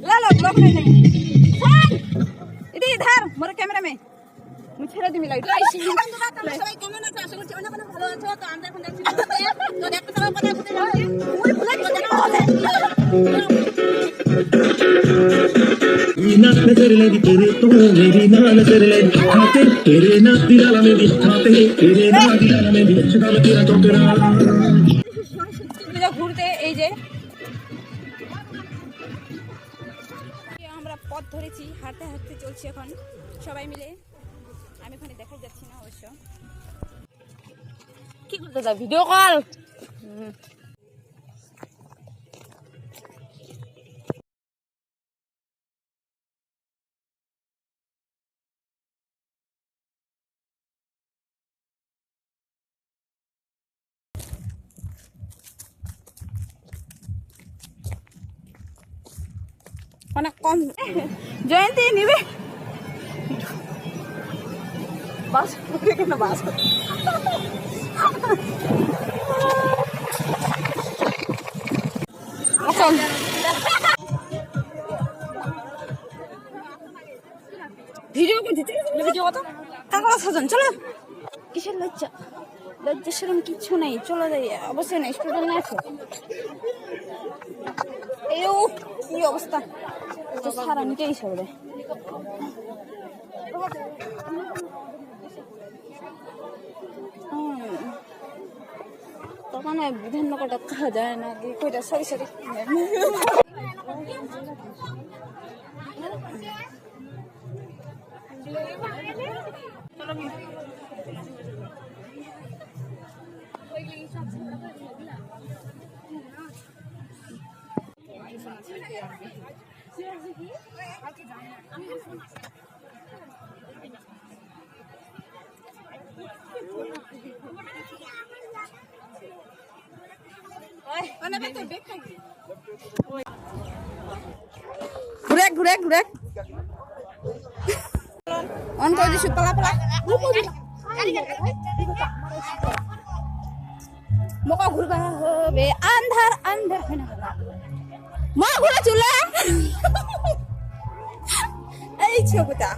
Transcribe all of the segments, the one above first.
ला लो block में नहीं इधर इधर मोर कैमरा में मुझे रे दी लाइट সবাই কেমন আছো আশা করছি অনেক অনেক ভালো আছো তো আমরা এখন যাচ্ছি তো দেখতে সবাই কথা বলতে যাচ্ছি ওই ভুলে গেছে ना नजर लगी तेरे तो मेरी ना नजर लगी खाते तेरे ना दिलाला में भी खाते तेरे ना दिलाला में भी सदा में तेरा टोकरा ঘুরতে এই যে আমরা পথ ধরেছি হাঁটতে হাঁটতে চলছি এখন সবাই মিলে আমি ওখানে দেখাই যাচ্ছি না অবশ্য কি করতে যা ভিডিও কল অনেক কম জয়ন্তী নিবে বাস কেন বাস আসুন ভিডিও করছি ভিডিও কত কাকা সাজন চলো কিসের লজ্জা লজ্জা সেরকম কিচ্ছু নেই চলো যাই অবশ্যই নেই স্টুডেন্ট আছে এই কি অবস্থা তো সারা নিতেই সবরে তখন বিভিন্ন কটা খাওয়া যায় না কি কইটা সরি সরি ঘুরেক ঘুরেক ঘুরেক অন করে দিছি পালা পালা মোকা ঘুরবা হবে আন্ধার আন্ধার হয় না মা ঘুরে চলে এই ছবিটা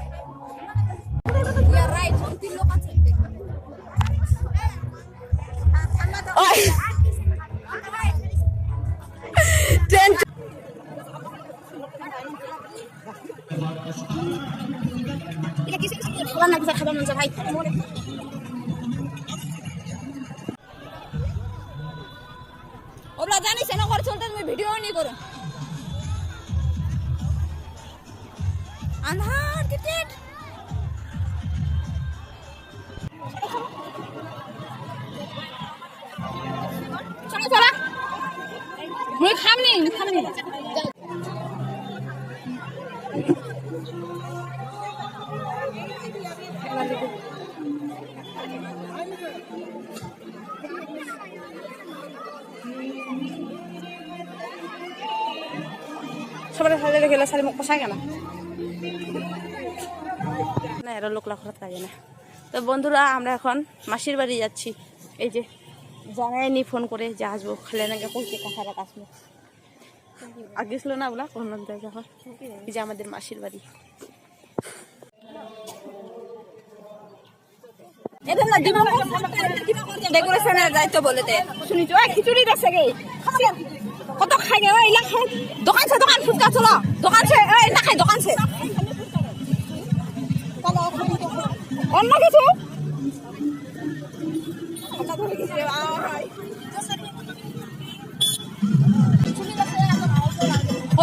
ইয়া রাইট তিন লোক আছে ওই টেন এটা কিছু খাবার না কিছু খাবার মন চায় ভাই ওরা জানিস না করে চলতে তুমি ভিডিও নি করো আন্ধার টিকেট চলো চলো মই খামনি সবার হালে গেলে সারি মুখ পোষায় কেন না এরা লোক লাখরাত লাগে না তো বন্ধুরা আমরা এখন মাসির বাড়ি যাচ্ছি এই যে জানাইনি ফোন করে যে আসবো খালে নাকি কইতে কাঁচারা কাশবো আগে ছিল না বলা কোন যখন এই যে আমাদের মাসির বাড়ি এটা না ডেকোরেশনের দায়িত্ব বলে দে শুনিছো খিচুড়ি দেখছে গে কত খাই গে ওই লা খাই দোকান সে দোকান ফুচকা চলো দোকান সে এই না খাই দোকান সে অন্য কিছু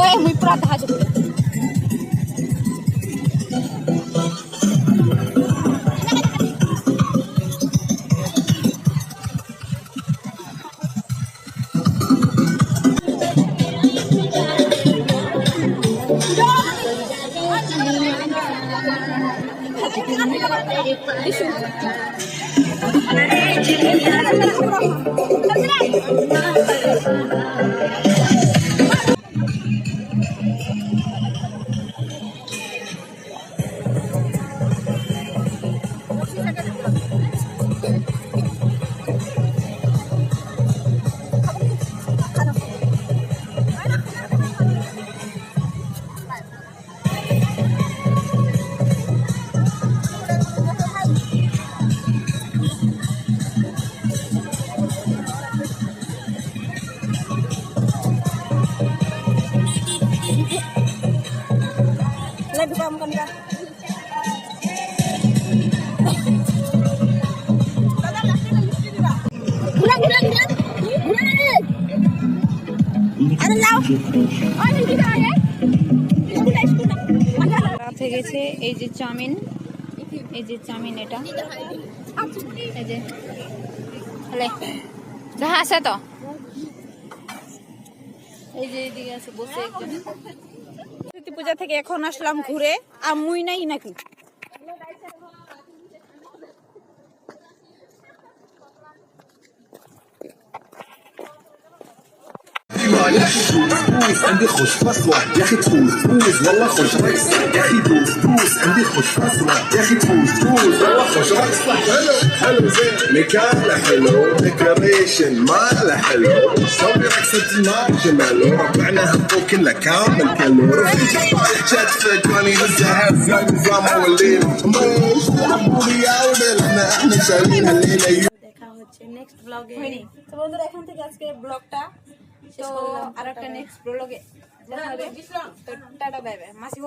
ওই মুই পুরা ধাজ মুখানিকা ঘুরা ঘুরা ঘুরা ঘুরা রে আরে লাও ওই হিন্দি গায়ে স্কুল স্কুল রাতে গেছে এই যে চাউমিন এটা এই যে হলে যাহা আছে তো এই যে এদিকে আছে বসে একজন সরস্বতী পূজা থেকে এখন আসলাম ঘুরে আর মুই নাই নাকি يا اخي دوس عندي خوش فصلة يا اخي دوس والله خوش رقصة يا اخي دوس عندي خوش فصلة يا اخي دوس والله خوش رقصة حلو زين مكانه حلو ديكوريشن ماله حلو سوي رقصة المارشميلو ربعنا هبو كله كامل كلو رفيق طايح كتفك واني هزها زمزم والليل مش تحبوا لي يا ولدنا احنا شايلين الليلة দেখা হচ্ছে নেক্সট ব্লগে তো বন্ধুরা এখন থেকে আজকে ব্লগটা তো আরেকটা নেক্সট ব্লগে দেখা হবে তো টাটা বাই বাই মাসি